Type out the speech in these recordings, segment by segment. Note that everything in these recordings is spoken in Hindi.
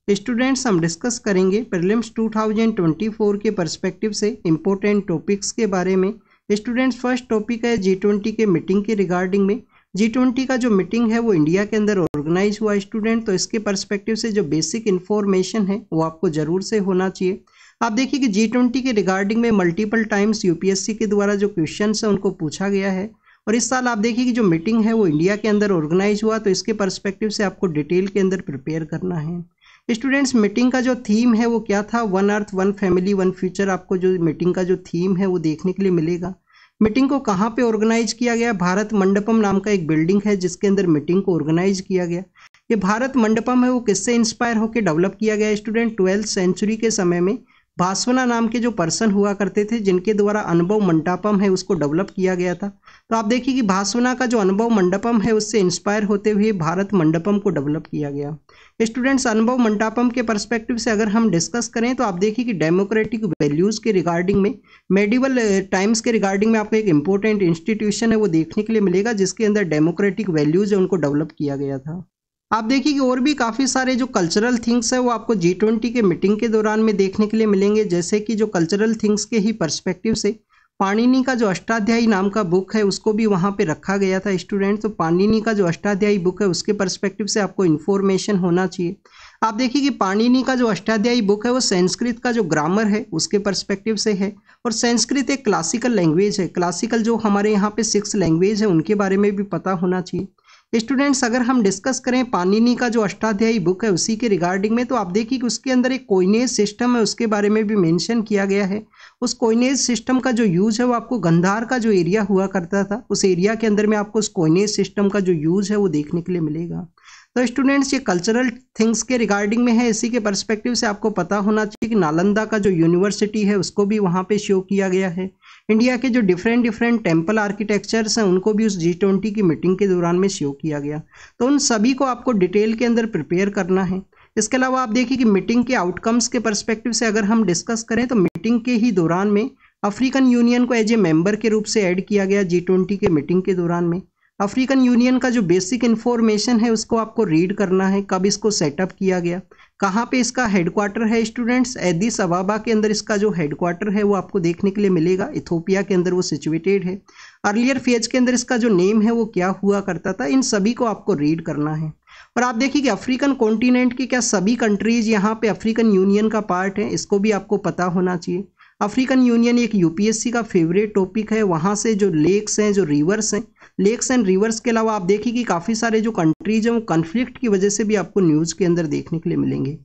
स्टूडेंट्स हम डिस्कस करेंगे प्रीलिम्स 2024 के पर्सपेक्टिव से इम्पोर्टेंट टॉपिक्स के बारे में। स्टूडेंट्स फर्स्ट टॉपिक है G20 के मीटिंग के रिगार्डिंग में। G20 का जो मीटिंग है वो इंडिया के अंदर ऑर्गेनाइज हुआ स्टूडेंट, तो इसके पर्सपेक्टिव से जो बेसिक इन्फॉर्मेशन है वो आपको जरूर से होना चाहिए। आप देखिए कि G20 के रिगार्डिंग में मल्टीपल टाइम्स यूपीएससी के द्वारा जो क्वेश्चन है उनको पूछा गया है, और इस साल आप देखिए कि जो मीटिंग है वो इंडिया के अंदर ऑर्गेनाइज हुआ, तो इसके पर्सपेक्टिव से आपको डिटेल के अंदर प्रिपेयर करना है। स्टूडेंट्स मीटिंग का जो थीम है वो क्या था, one earth one family one future. आपको जो मीटिंग का जो थीम है वो देखने के लिए मिलेगा। मीटिंग को कहाँ पे ऑर्गेनाइज किया गया, भारत मंडपम नाम का एक बिल्डिंग है जिसके अंदर मीटिंग को ऑर्गेनाइज किया गया। ये भारत मंडपम है वो किससे इंस्पायर होकर डेवलप किया गया स्टूडेंट, 12th सेंचुरी के समय में भास्वना नाम के जो पर्सन हुआ करते थे जिनके द्वारा अनुभव मंडपम है उसको डेवलप किया गया था। तो आप देखिए कि भास्वना का जो अनुभव मंडपम है उससे इंस्पायर होते हुए भारत मंडपम को डेवलप किया गया। स्टूडेंट्स अनुभव मंडपम के पर्सपेक्टिव से अगर हम डिस्कस करें तो आप देखिए कि डेमोक्रेटिक वैल्यूज़ के रिगार्डिंग में, मेडिवल टाइम्स के रिगार्डिंग में आपको एक इंपॉर्टेंट इंस्टीट्यूशन है वो देखने के लिए मिलेगा जिसके अंदर डेमोक्रेटिक वैल्यूज़ है उनको डेवलप किया गया था। आप देखिए कि और भी काफ़ी सारे जो कल्चरल थिंग्स है वो आपको G20 के मीटिंग के दौरान में देखने के लिए मिलेंगे, जैसे कि जो कल्चरल थिंग्स के ही पर्सपेक्टिव से पाणिनि का जो अष्टाध्यायी नाम का बुक है उसको भी वहाँ पे रखा गया था स्टूडेंट। तो पाणिनि का जो अष्टाध्यायी बुक है उसके पर्सपेक्टिव से आपको इन्फॉर्मेशन होना चाहिए। आप देखिए कि पाणिनि का जो अष्टाध्यायी बुक है वो संस्कृत का जो ग्रामर है उसके पर्सपेक्टिव से है, और संस्कृत एक क्लासिकल लैंग्वेज है। क्लासिकल जो हमारे यहाँ पे 6 लैंग्वेज है उनके बारे में भी पता होना चाहिए। स्टूडेंट्स अगर हम डिस्कस करें पाणिनि का जो अष्टाध्यायी बुक है उसी के रिगार्डिंग में, तो आप देखिए कि उसके अंदर एक कोइनेज सिस्टम है उसके बारे में भी मेंशन किया गया है। उस कोइनेज सिस्टम का जो यूज है वो आपको गंधार का जो एरिया हुआ करता था उस एरिया के अंदर में आपको उस कोइनेज सिस्टम का जो यूज है वो देखने के लिए मिलेगा। तो स्टूडेंट्स ये कल्चरल थिंग्स के रिगार्डिंग में है। इसी के पर्सपेक्टिव से आपको पता होना चाहिए कि नालंदा का जो यूनिवर्सिटी है उसको भी वहाँ पे शो किया गया है। इंडिया के जो डिफरेंट टेम्पल आर्किटेक्चर्स हैं उनको भी उस G20 की मीटिंग के दौरान में शो किया गया। तो उन सभी को आपको डिटेल के अंदर प्रिपेयर करना है। इसके अलावा आप देखिए कि मीटिंग के आउटकम्स के पर्सपेक्टिव से अगर हम डिस्कस करें तो मीटिंग के ही दौरान में अफ्रीकन यूनियन को एज ए मेंबर के रूप से ऐड किया गया G20 के मीटिंग के दौरान में। अफ्रीकन यूनियन का जो बेसिक इन्फॉर्मेशन है उसको आपको रीड करना है, कब इसको सेटअप किया गया, कहाँ पे इसका हेडक्वार्टर है स्टूडेंट्स, एडिस अबाबा के अंदर इसका जो हेडक्वार्टर है वो आपको देखने के लिए मिलेगा। इथोपिया के अंदर वो सिचुएटेड है। अर्लियर फेज के अंदर इसका जो नेम है वो क्या हुआ करता था, इन सभी को आपको रीड करना है। और आप देखिए कि अफ्रीकन कॉन्टिनेंट की क्या सभी कंट्रीज यहाँ पे अफ्रीकन यूनियन का पार्ट है, इसको भी आपको पता होना चाहिए। अफ्रीकन यूनियन एक यूपीएससी का फेवरेट टॉपिक है। वहाँ से जो लेक्स हैं, जो रिवर्स हैं, लेक्स एंड रिवर्स के अलावा आप देखिए कि काफ़ी सारे जो कंट्रीज हैं वो कन्फ्लिक्ट की वजह से भी आपको न्यूज़ के अंदर देखने के लिए मिलेंगे।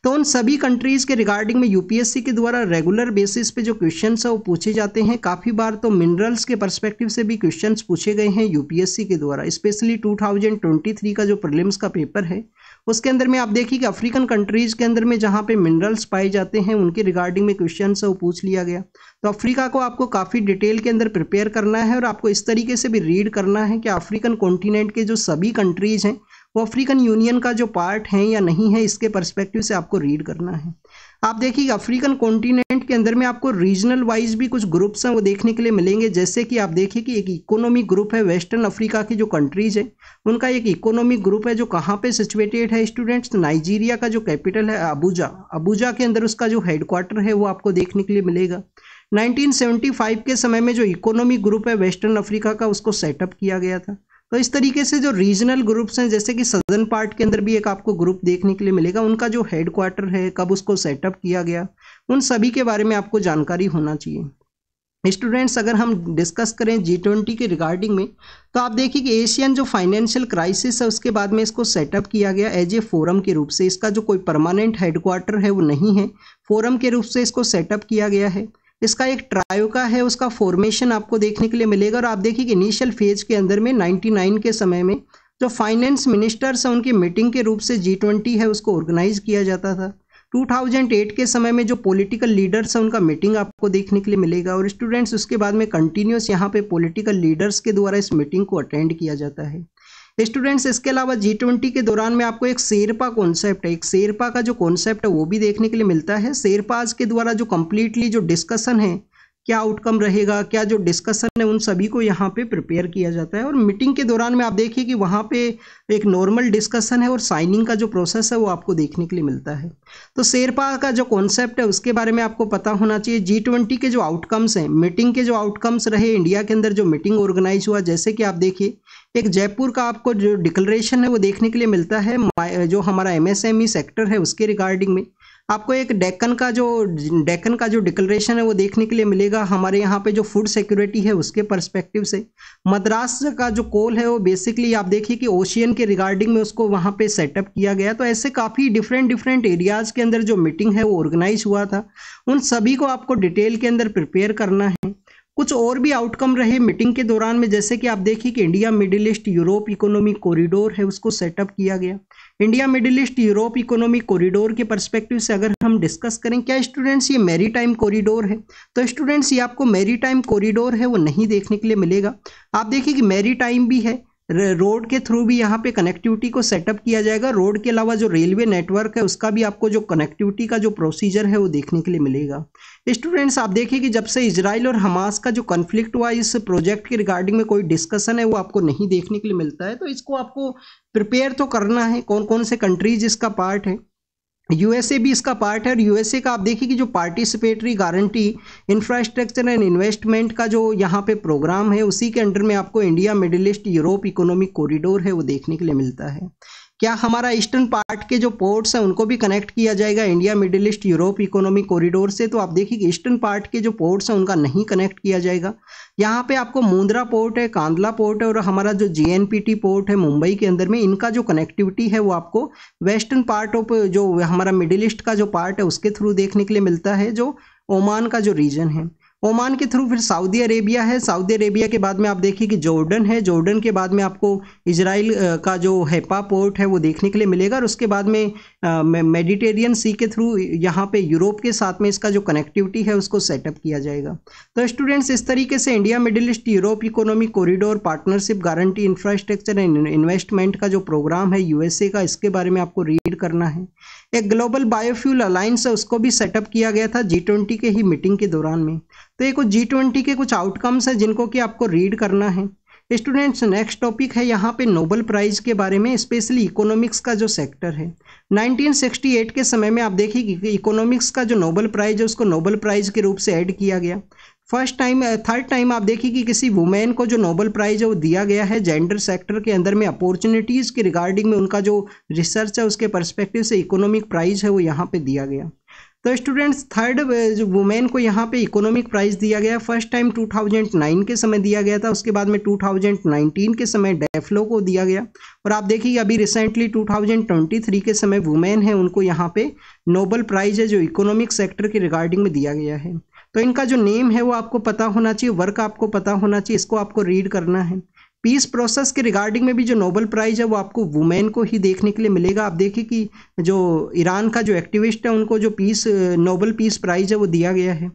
तो उन सभी कंट्रीज़ के रिगार्डिंग में यूपीएससी के द्वारा रेगुलर बेसिस पे जो क्वेश्चंस है वो पूछे जाते हैं। काफ़ी बार तो मिनरल्स के पर्सपेक्टिव से भी क्वेश्चंस पूछे गए हैं यूपीएससी के द्वारा। स्पेशली 2023 का जो प्रीलिम्स का पेपर है उसके अंदर में आप देखिए कि अफ्रीकन कंट्रीज़ के अंदर में जहाँ पे मिनरल्स पाए जाते हैं उनके रिगार्डिंग में क्वेश्चन है वो पूछ लिया गया। तो अफ्रीका को आपको काफ़ी डिटेल के अंदर प्रिपेयर करना है, और आपको इस तरीके से भी रीड करना है कि अफ्रीकन कॉन्टिनेंट के जो सभी कंट्रीज़ हैं वो अफ्रीकन यूनियन का जो पार्ट हैं या नहीं है, इसके पर्सपेक्टिव से आपको रीड करना है। आप देखिए अफ्रीकन कॉन्टिनेंट के अंदर में आपको रीजनल वाइज भी कुछ ग्रुप्स हैं वो देखने के लिए मिलेंगे। जैसे कि आप देखिए कि एक इकोनॉमिक ग्रुप है, वेस्टर्न अफ्रीका की जो कंट्रीज है उनका एक इकोनॉमिक ग्रुप है जो कहाँ पे सिचुएटेड है स्टूडेंट्स, नाइजीरिया का जो कैपिटल है अबूजा, अबूजा के अंदर उसका जो हेडक्वार्टर है वो आपको देखने के लिए मिलेगा। 1975 के समय में जो इकोनॉमिक ग्रुप है वेस्टर्न अफ्रीका का उसको सेटअप किया गया था। तो इस तरीके से जो रीजनल ग्रुप्स हैं, जैसे कि सदर्न पार्ट के अंदर भी एक आपको ग्रुप देखने के लिए मिलेगा, उनका जो हेडक्वार्टर है, कब उसको सेटअप किया गया, उन सभी के बारे में आपको जानकारी होना चाहिए। स्टूडेंट्स अगर हम डिस्कस करें G20 के रिगार्डिंग में तो आप देखिए कि एशियन जो फाइनेंशियल क्राइसिस है उसके बाद में इसको सेटअप किया गया एज ए फोरम के रूप से। इसका जो कोई परमानेंट हेडक्वार्टर है वो नहीं है, फोरम के रूप से इसको सेटअप किया गया है। इसका एक ट्रायोका है, उसका फॉर्मेशन आपको देखने के लिए मिलेगा। और आप देखिए कि इनिशियल फेज के अंदर में 99 के समय में जो फाइनेंस मिनिस्टर्स हैं उनकी मीटिंग के रूप से G20 है उसको ऑर्गेनाइज किया जाता था। 2008 के समय में जो पॉलिटिकल लीडर्स हैं उनका मीटिंग आपको देखने के लिए मिलेगा। और स्टूडेंट्स उसके बाद में कंटिन्यूस यहाँ पे पॉलिटिकल लीडर्स के द्वारा इस मीटिंग को अटेंड किया जाता है। स्टूडेंट्स इसके अलावा G20 के दौरान में आपको एक शेरपा कॉन्सेप्ट है, एक शेरपा का जो कॉन्सेप्ट है वो भी देखने के लिए मिलता है। शेरपाज के द्वारा जो कम्प्लीटली जो डिस्कशन है क्या आउटकम रहेगा, क्या जो डिस्कशन है उन सभी को यहाँ पे प्रिपेयर किया जाता है। और मीटिंग के दौरान में आप देखिए कि वहाँ पे एक नॉर्मल डिस्कशन है और साइनिंग का जो प्रोसेस है वो आपको देखने के लिए मिलता है। तो शेरपा का जो कॉन्सेप्ट है उसके बारे में आपको पता होना चाहिए। G20 के जो आउटकम्स हैं, मीटिंग के जो आउटकम्स रहे, इंडिया के अंदर जो मीटिंग ऑर्गेनाइज हुआ, जैसे कि आप देखिए एक जयपुर का आपको जो डिक्लेरेशन है वो देखने के लिए मिलता है, जो हमारा MSME सेक्टर है उसके रिगार्डिंग में। आपको एक डेक्कन का जो डिक्लेरेशन है वो देखने के लिए मिलेगा हमारे यहाँ पे जो फूड सिक्योरिटी है उसके पर्सपेक्टिव से। मद्रास का जो कोल है वो बेसिकली आप देखिए कि ओशियन के रिगार्डिंग में उसको वहाँ पे सेटअप किया गया। तो ऐसे काफ़ी डिफरेंट एरियाज़ के अंदर जो मीटिंग है वो ऑर्गेनाइज हुआ था, उन सभी को आपको डिटेल के अंदर प्रिपेयर करना है। कुछ और भी आउटकम रहे मीटिंग के दौरान में, जैसे कि आप देखिए कि India middle east Europe economic corridor है उसको सेटअप किया गया। India middle east Europe economic corridor के पर्सपेक्टिव से अगर हम डिस्कस करें, क्या स्टूडेंट्स ये मैरीटाइम कॉरिडोर है? तो स्टूडेंट्स ये आपको मैरीटाइम कॉरिडोर है वो नहीं देखने के लिए मिलेगा। आप देखिए कि मैरीटाइम भी है, रोड के थ्रू भी यहाँ पे कनेक्टिविटी को सेटअप किया जाएगा। रोड के अलावा जो रेलवे नेटवर्क है उसका भी आपको जो कनेक्टिविटी का जो प्रोसीजर है वो देखने के लिए मिलेगा। स्टूडेंट्स आप देखिए कि जब से इजराइल और हमास का जो कॉन्फ्लिक्ट हुआ, इस प्रोजेक्ट के रिगार्डिंग में कोई डिस्कशन है वो आपको नहीं देखने के लिए मिलता है। तो इसको आपको प्रिपेयर तो करना है, कौन कौन से कंट्रीज इसका पार्ट है। USA भी इसका पार्ट है, और USA का आप देखिए कि जो participatory guarantee infrastructure and investment का जो यहाँ पे प्रोग्राम है उसी के अंडर में आपको India middle east Europe economic corridor है वो देखने के लिए मिलता है। क्या हमारा ईस्टर्न पार्ट के जो पोर्ट्स हैं उनको भी कनेक्ट किया जाएगा India middle east Europe economic corridor से? तो आप देखिए कि ईस्टर्न पार्ट के जो पोर्ट्स हैं उनका नहीं कनेक्ट किया जाएगा। यहाँ पे आपको मुंद्रा पोर्ट है, कांदला पोर्ट है, और हमारा जो JNPT पोर्ट है मुंबई के अंदर में, इनका जो कनेक्टिविटी है वो आपको वेस्टर्न पार्ट ऑफ जो हमारा मिडिल ईस्ट का जो पार्ट है उसके थ्रू देखने के लिए मिलता है, जो ओमान का जो रीजन है। ओमान के थ्रू फिर सऊदी अरेबिया है, सऊदी अरेबिया के बाद में आप देखिए कि जॉर्डन है, जॉर्डन के बाद में आपको इजराइल का जो हैपा पोर्ट है वो देखने के लिए मिलेगा, और उसके बाद में मेडिटेरियन सी के थ्रू यहाँ पे यूरोप के साथ में इसका जो कनेक्टिविटी है उसको सेटअप किया जाएगा। तो स्टूडेंट्स इस तरीके से India middle east Europe economic corridor partnership guarantee infrastructure and investment का जो प्रोग्राम है USA का, इसके बारे में आपको रीड करना है। एक ग्लोबल बायोफ्यूल अलायंस है उसको भी सेटअप किया गया था G20 के ही मीटिंग के दौरान में। तो ये कुछ G20 के कुछ आउटकम्स हैं जिनको कि आपको रीड करना है। स्टूडेंट्स नेक्स्ट टॉपिक है यहाँ पे नोबेल प्राइज के बारे में, स्पेशली इकोनॉमिक्स का जो सेक्टर है। 1968 के समय में आप देखिए कि इकोनॉमिक्स का जो नोबेल प्राइज है उसको नोबेल प्राइज के रूप से ऐड किया गया। थर्ड टाइम आप देखिए कि किसी वुमेन को जो नोबेल प्राइज है वो दिया गया है जेंडर सेक्टर के अंदर में अपॉर्चुनिटीज के रिगार्डिंग में, उनका जो रिसर्च है उसके पर्सपेक्टिव से इकोनॉमिक प्राइज है वो यहाँ पे दिया गया। तो स्टूडेंट्स थर्ड वुमेन को यहाँ पे इकोनॉमिक प्राइज दिया गया। फर्स्ट टाइम 2009 के समय दिया गया था, उसके बाद में 2019 के समय डेफ्लो को दिया गया, और आप देखिए अभी रिसेंटली 2023 के समय वुमेन है उनको यहाँ पे नोबेल प्राइज है जो इकोनॉमिक सेक्टर के रिगार्डिंग में दिया गया है। तो इनका जो नेम है वो आपको पता होना चाहिए, वर्क आपको पता होना चाहिए, इसको आपको रीड करना है। पीस प्रोसेस के रिगार्डिंग में भी जो नोबेल प्राइज है वो आपको वुमेन को ही देखने के लिए मिलेगा। आप देखिए कि जो ईरान का जो एक्टिविस्ट है उनको जो नोबेल पीस प्राइज है वो दिया गया है।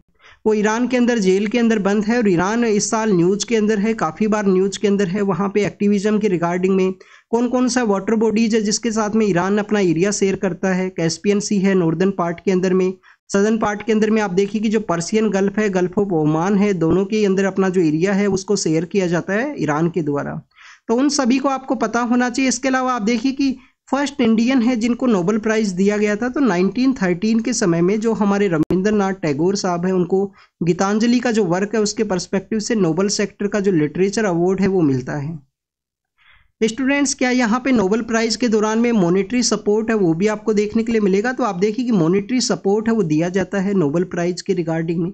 वो ईरान के अंदर जेल के अंदर बंद है, और ईरान इस साल न्यूज़ के अंदर है, काफ़ी बार न्यूज़ के अंदर है। वहाँ पे एक्टिविज्म के रिगार्डिंग में कौन कौन सा वाटर बॉडीज है जिसके साथ में ईरान अपना एरिया शेयर करता है? कैस्पियन सी है नॉर्दर्न पार्ट के अंदर में, सदर्न पार्ट के अंदर में आप देखिए कि जो पर्सियन गल्फ है, गल्फ ऑफ ओमान है, दोनों के अंदर अपना जो एरिया है उसको शेयर किया जाता है ईरान के द्वारा। तो उन सभी को आपको पता होना चाहिए। इसके अलावा आप देखिए कि फर्स्ट इंडियन है जिनको नोबेल प्राइज दिया गया था, तो 1913 के समय में जो हमारे रविंद्रनाथ टैगोर साहब हैं उनको गीतांजलि का जो वर्क है उसके पर्सपेक्टिव से नोबेल सेक्टर का जो लिटरेचर अवार्ड है वो मिलता है। स्टूडेंट्स क्या यहाँ पे नोबेल प्राइज के दौरान में मॉनेटरी सपोर्ट है वो भी आपको देखने के लिए मिलेगा? तो आप देखिए कि मॉनेटरी सपोर्ट है वो दिया जाता है नोबेल प्राइज के रिगार्डिंग में।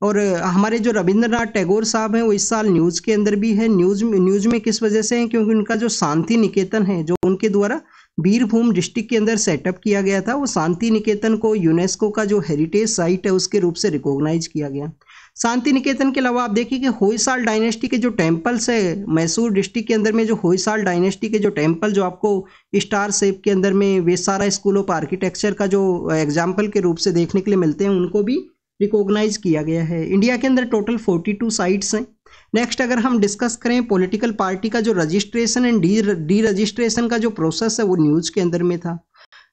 और हमारे जो रविंद्रनाथ टैगोर साहब हैं वो इस साल न्यूज़ के अंदर भी है। न्यूज़ में किस वजह से है? क्योंकि उनका जो शांति निकेतन है जो उनके द्वारा बीरभूम डिस्ट्रिक्ट के अंदर सेटअप किया गया था, वो शांति निकेतन को यूनेस्को का जो हेरिटेज साइट है उसके रूप से रिकॉग्नाइज किया गया। शांति निकेतन के अलावा आप देखिए कि होयसाल डायनेस्टी के जो टेम्पल्स है मैसूर डिस्ट्रिक्ट के अंदर में, जो होयसाल डायनेस्टी के जो टेम्पल जो आपको स्टार शेप के अंदर में वेसारा स्कूल ऑफ आर्किटेक्चर का जो एग्जाम्पल के रूप से देखने के लिए मिलते हैं, उनको भी रिकॉग्नाइज किया गया है। इंडिया के अंदर टोटल 42 साइट्स हैं। नेक्स्ट अगर हम डिस्कस करें पॉलिटिकल पार्टी का जो रजिस्ट्रेशन एंड डी रजिस्ट्रेशन का जो प्रोसेस है वो न्यूज़ के अंदर में था।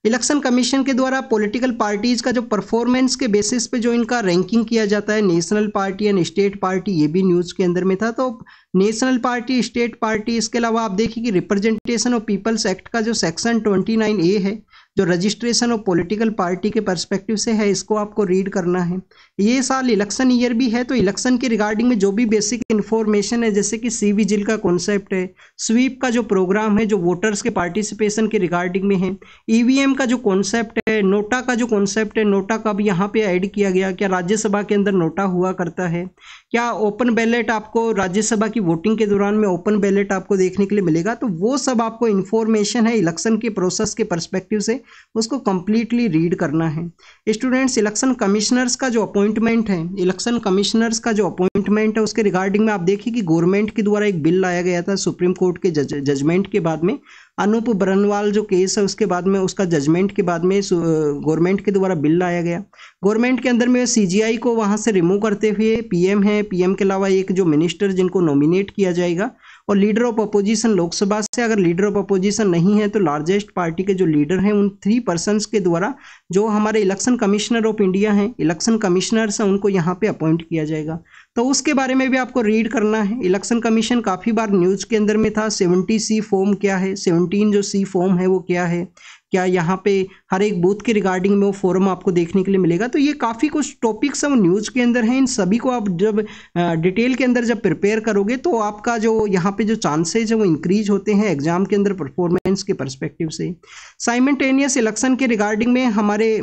इलेक्शन कमीशन के द्वारा पॉलिटिकल पार्टीज का जो परफॉर्मेंस के बेसिस पे जो इनका रैंकिंग किया जाता है, national party and state party, ये भी न्यूज़ के अंदर में था। तो नेशनल पार्टी, स्टेट पार्टी, इसके अलावा आप देखिए कि रिप्रेजेंटेशन ऑफ पीपल्स एक्ट का जो सेक्शन 29A है, जो रजिस्ट्रेशन ऑफ पॉलिटिकल पार्टी के पर्सपेक्टिव से है, इसको आपको रीड करना है। ये साल इलेक्शन ईयर भी है, तो इलेक्शन के रिगार्डिंग में जो भी बेसिक इन्फॉर्मेशन है, जैसे कि सी विजिल का कॉन्सेप्ट है, स्वीप का जो प्रोग्राम है जो वोटर्स के पार्टिसिपेशन के रिगार्डिंग में है, ईवीएम का जो कॉन्सेप्ट है, नोटा का जो कॉन्सेप्ट है, नोटा का भी यहाँ पे ऐड किया गया, क्या राज्यसभा के अंदर नोटा हुआ करता है, क्या ओपन बैलेट आपको राज्यसभा की वोटिंग के दौरान में ओपन बैलेट आपको देखने के लिए मिलेगा, तो वो सब आपको इन्फॉर्मेशन है इलेक्शन के प्रोसेस के पर्सपेक्टिव से, उसको कंप्लीटली रीड करना है। स्टूडेंट्स, इलेक्शन कमिश्नर्स का जो अपॉइंटमेंट है, इलेक्शन कमिश्नर्स का जो अपॉइंटमेंट है उसके रिगार्डिंग में आप देखिए कि गवर्नमेंट के द्वारा एक बिल लाया गया था सुप्रीम कोर्ट के जजमेंट के बाद में, अनूप बरनवाल जो केस है उसके बाद में, उसका जजमेंट के बाद में गवर्नमेंट के द्वारा बिल लाया गया। गवर्नमेंट के अंदर में सीजीआई को वहां से रिमूव करते हुए पीएम है, पीएम के अलावा एक जो मिनिस्टर जिनको नॉमिनेट किया जाएगा, और लीडर ऑफ अपोजिशन लोकसभा से, अगर लीडर ऑफ अपोजिशन नहीं है तो लार्जेस्ट पार्टी के जो लीडर हैं उन 3 पर्सन्स के द्वारा जो हमारे इलेक्शन कमिश्नर ऑफ इंडिया हैं, इलेक्शन कमिश्नर्स हैं, उनको यहाँ पे अपॉइंट किया जाएगा। तो उसके बारे में भी आपको रीड करना है। इलेक्शन कमीशन काफ़ी बार न्यूज़ के अंदर में था। 70C फॉर्म क्या है, 17 जो C फॉर्म है वो क्या है, क्या यहाँ पे हर एक बूथ के रिगार्डिंग में वो फॉर्म आपको देखने के लिए मिलेगा। तो ये काफ़ी कुछ टॉपिक्स हैं वो न्यूज़ के अंदर हैं। इन सभी को आप जब डिटेल के अंदर जब प्रिपेयर करोगे तो आपका जो यहाँ पे जो चांसेज है वो इंक्रीज होते हैं एग्जाम के अंदर परफॉर्मेंस के परस्पेक्टिव से। साइमल्टेनियस इलेक्शन के रिगार्डिंग में हमारे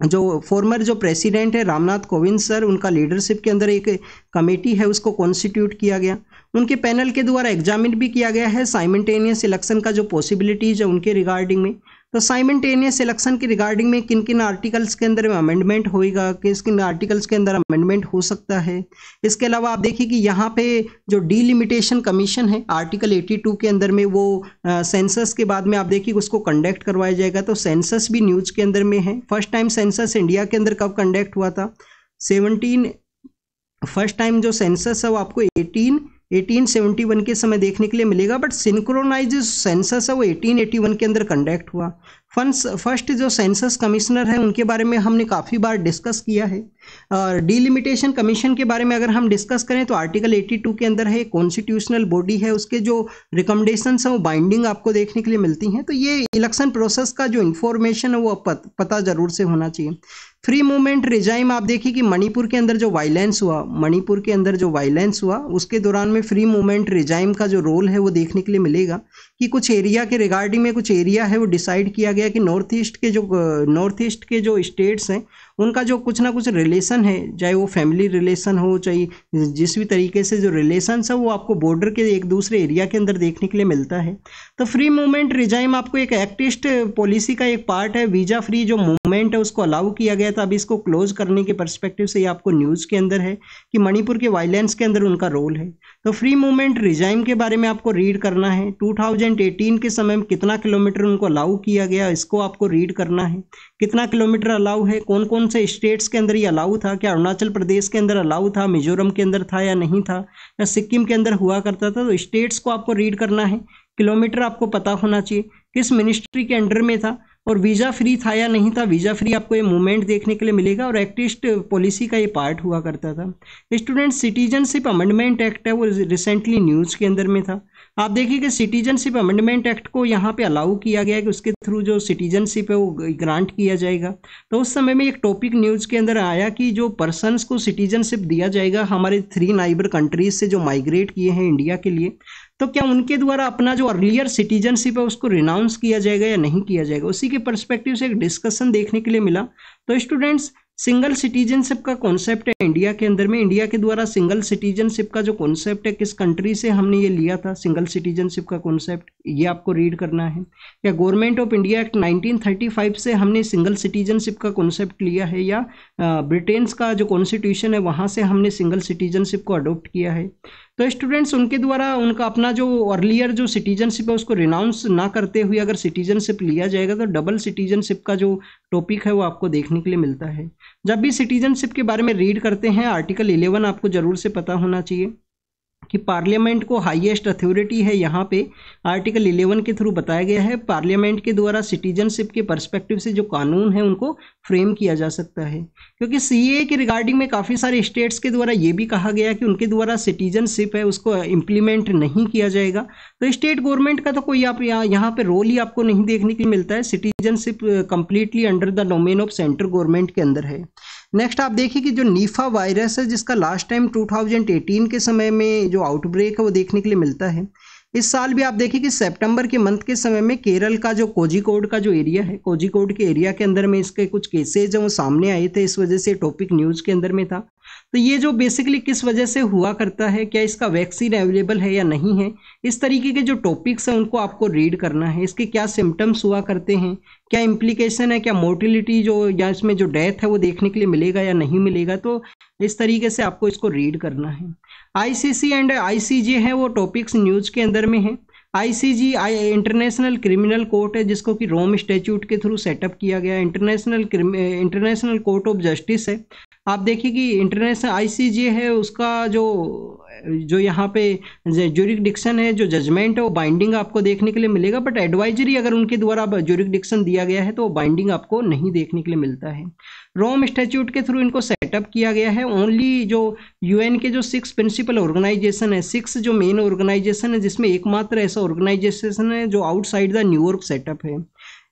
जो फॉर्मर जो प्रेसिडेंट है रामनाथ कोविंद सर, उनका लीडरशिप के अंदर एक कमेटी है उसको कॉन्स्टिट्यूट किया गया। उनके पैनल के द्वारा एग्जामिन भी किया गया है साइमल्टेनियस इलेक्शन का जो पॉसिबिलिटीज है उनके रिगार्डिंग में। तो साइमल्टेनियस इलेक्शन के रिगार्डिंग में किन किन आर्टिकल्स के अंदर में अमेंडमेंट होएगा, किस किन आर्टिकल्स के अंदर अमेंडमेंट हो सकता है। इसके अलावा आप देखिए कि यहाँ पे जो डीलिमिटेशन कमीशन है आर्टिकल 82 के अंदर में वो सेंसस के बाद में आप देखिए उसको कंडक्ट करवाया जाएगा। तो सेंसस भी न्यूज़ के अंदर में है। फर्स्ट टाइम सेंसस इंडिया के अंदर कब कंडक्ट हुआ था, फर्स्ट टाइम जो सेंसस है वो आपको 1871 के समय देखने के लिए मिलेगा, बट सिंक्रोनाइज सेंसस है वो 1881 के अंदर कंडक्ट हुआ। फर्स्ट जो सेंसस कमिश्नर है उनके बारे में हमने काफ़ी बार डिस्कस किया है। और डीलिमिटेशन कमीशन के बारे में अगर हम डिस्कस करें तो आर्टिकल 82 के अंदर है, कॉन्स्टिट्यूशनल बॉडी है, उसके जो रिकमेंडेशंस हैं वो बाइंडिंग आपको देखने के लिए मिलती हैं। तो ये इलेक्शन प्रोसेस का जो इन्फॉर्मेशन है वो पता ज़रूर से होना चाहिए। फ्री मूवमेंट रिजाइम आप देखिए कि मणिपुर के अंदर जो वायलेंस हुआ, उसके दौरान में फ्री मूवमेंट रिजाइम का जो रोल है वो देखने के लिए मिलेगा कि कुछ एरिया के रिगार्डिंग में कुछ एरिया है वो डिसाइड किया गया कि नॉर्थ ईस्ट के जो स्टेट्स हैं उनका जो कुछ ना कुछ रिलेशन है, चाहे वो फैमिली रिलेशन हो, चाहे जिस भी तरीके से जो रिलेशंस है वो आपको बॉर्डर के एक दूसरे एरिया के अंदर देखने के लिए मिलता है। तो फ्री मूवमेंट रिजाइम आपको एक एक्टिस्ट पॉलिसी का एक पार्ट है। वीजा फ्री जो मूवमेंट है उसको अलाउ किया गया था, अभी इसको क्लोज करने के पर्सपेक्टिव से ये आपको न्यूज़ के अंदर है कि मणिपुर के वायलेंस के अंदर उनका रोल है। तो फ्री मूवमेंट रिजाइम के बारे में आपको रीड करना है। 2018 के समय में कितना किलोमीटर उनको अलाउ किया गया, इसको आपको रीड करना है। कितना किलोमीटर अलाउ है, कौन कौन से स्टेट्स के अंदर ये अलाउ था, क्या अरुणाचल प्रदेश के अंदर अलाउ था, मिजोरम के अंदर था या नहीं था, या सिक्किम के अंदर हुआ करता था। तो स्टेट्स को आपको रीड करना है, किलोमीटर आपको पता होना चाहिए, किस मिनिस्ट्री के अंडर में था, और वीज़ा फ्री था या नहीं था। वीज़ा फ्री आपको ये मूवमेंट देखने के लिए मिलेगा और एक्टिस्ट पॉलिसी का ये पार्ट हुआ करता था। स्टूडेंट, सिटीजनशिप अमेंडमेंट एक्ट है वो रिसेंटली न्यूज़ के अंदर में था। आप देखिए कि सिटीजनशिप अमेंडमेंट एक्ट को यहाँ पे अलाउ किया गया है कि उसके थ्रू जो सिटीजनशिप है वो ग्रांट किया जाएगा। तो उस समय में एक टॉपिक न्यूज़ के अंदर आया कि जो पर्सन्स को सिटीजनशिप दिया जाएगा हमारे 3 नाइबर कंट्रीज से जो माइग्रेट किए हैं इंडिया के लिए, तो क्या उनके द्वारा अपना जो अर्लियर सिटीजनशिप है उसको रिनाउंस किया जाएगा या नहीं किया जाएगा। उसी के पर्सपेक्टिव से एक डिस्कशन देखने के लिए मिला। तो स्टूडेंट्स, सिंगल सिटीजनशिप का कॉन्सेप्ट है इंडिया के अंदर में, इंडिया के द्वारा सिंगल सिटीजनशिप का जो कॉन्सेप्ट है किस कंट्री से हमने ये लिया था सिंगल सिटीजनशिप का कॉन्सेप्ट, ये आपको रीड करना है। या गवर्नमेंट ऑफ इंडिया एक्ट 1935 से हमने सिंगल सिटीजनशिप का कॉन्सेप्ट लिया है, या ब्रिटेन का जो कॉन्स्टिट्यूशन है वहाँ से हमने सिंगल सिटीजनशिप को अडोप्ट किया है। तो स्टूडेंट्स, उनके द्वारा उनका अपना जो अर्लियर जो सिटीजनशिप है उसको रिनाउंस ना करते हुए अगर सिटीजनशिप लिया जाएगा तो डबल सिटीजनशिप का जो टॉपिक है वो आपको देखने के लिए मिलता है। जब भी सिटीजनशिप के बारे में रीड करते हैं आर्टिकल 11 आपको जरूर से पता होना चाहिए। कि पार्लियामेंट को हाईएस्ट अथॉरिटी है, यहाँ पे आर्टिकल 11 के थ्रू बताया गया है पार्लियामेंट के द्वारा सिटीजनशिप के पर्सपेक्टिव से जो कानून है उनको फ्रेम किया जा सकता है। क्योंकि सीएए के रिगार्डिंग में काफ़ी सारे स्टेट्स के द्वारा ये भी कहा गया कि उनके द्वारा सिटीजनशिप है उसको इम्प्लीमेंट नहीं किया जाएगा, तो स्टेट गवर्नमेंट का तो कोई आप यहाँ पे रोल ही आपको नहीं देखने के लिए मिलता है। Citizenship completely under the domain of central government के अंदर है। नेक्स्ट आप देखिए कि जो नीफा वायरस है जिसका लास्ट टाइम 2018 के समय में जो आउटब्रेक है वो देखने के लिए मिलता है। इस साल भी आप देखिए कि सितंबर के मंथ के समय में केरल का जो कोझिकोड का जो एरिया है, कोझिकोड के एरिया के अंदर में इसके कुछ केसेज हैं वो सामने आए थे, इस वजह से टॉपिक न्यूज़ के अंदर में था। तो ये जो बेसिकली किस वजह से हुआ करता है, क्या इसका वैक्सीन अवेलेबल है या नहीं है, इस तरीके के जो टॉपिक्स हैं उनको आपको रीड करना है। इसके क्या सिम्टम्स हुआ करते हैं, क्या इम्प्लीकेशन है, क्या मोर्टिलिटी जो या इसमें जो डेथ है वो देखने के लिए मिलेगा या नहीं मिलेगा, तो इस तरीके से आपको इसको रीड करना है। आईसीसी एंड आईसीजे है वो टॉपिक्स न्यूज़ के अंदर में है। आईसीजी इंटरनेशनल क्रिमिनल कोर्ट है जिसको कि रोम स्टैट्यूट के थ्रू सेटअप किया गया। इंटरनेशनल कोर्ट ऑफ जस्टिस है। आप देखिए कि इंटरनेशनल आईसीजे है उसका जो यहाँ पे ज्यूरिसडिक्शन है, जो जजमेंट है वो बाइंडिंग आपको देखने के लिए मिलेगा, बट एडवाइजरी अगर उनके द्वारा ज्यूरिसडिक्शन दिया गया है तो बाइंडिंग आपको नहीं देखने के लिए मिलता है। रोम स्टैट्यूट के थ्रू इनको सेटअप किया गया है। ओनली जो यूएन के जो 6 प्रिंसिपल ऑर्गेनाइजेशन है, 6 जो मेन ऑर्गेनाइजेशन है, जिसमें एकमात्र ऐसा ऑर्गेनाइजेशन है जो आउटसाइड द न्यूयॉर्क सेटअप है।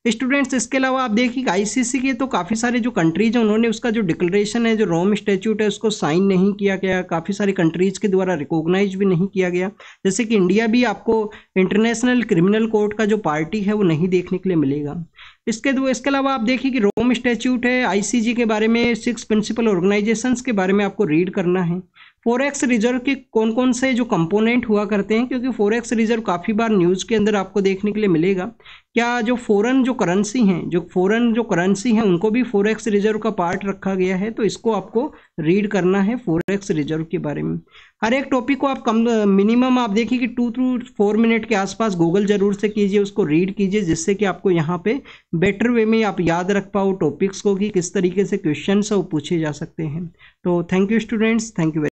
स्टूडेंट्स इसके अलावा आप देखिए आईसीसी के तो काफ़ी सारे जो कंट्रीज हैं उन्होंने उसका जो डिक्लेरेशन है, जो रोम स्टैट्यूट है, उसको साइन नहीं किया गया। काफ़ी सारे कंट्रीज के द्वारा रिकॉग्नाइज भी नहीं किया गया। जैसे कि इंडिया भी आपको इंटरनेशनल क्रिमिनल कोर्ट का जो पार्टी है वो नहीं देखने के लिए मिलेगा। इसके अलावा आप देखिए कि रोम स्टैट्यूट है, आईसीजी के बारे में 6 प्रिंसिपल ऑर्गेनाइजेशंस के बारे में आपको रीड करना है। फॉरेक्स रिजर्व के कौन कौन से जो कंपोनेंट हुआ करते हैं, क्योंकि फॉरेक्स रिजर्व काफ़ी बार न्यूज़ के अंदर आपको देखने के लिए मिलेगा। क्या जो फॉरेन जो करेंसी हैं उनको भी फॉरेक्स रिजर्व का पार्ट रखा गया है, तो इसको आपको रीड करना है फॉरेक्स रिजर्व के बारे में। हर एक टॉपिक को आप मिनिमम आप देखिए कि 2 to 4 मिनट के आसपास गूगल जरूर से कीजिए, उसको रीड कीजिए, जिससे कि आपको यहाँ पे बेटर वे में आप याद रख पाओ टॉपिक्स को कि किस तरीके से क्वेश्चन है वो पूछे जा सकते हैं। तो thank you students, thank you.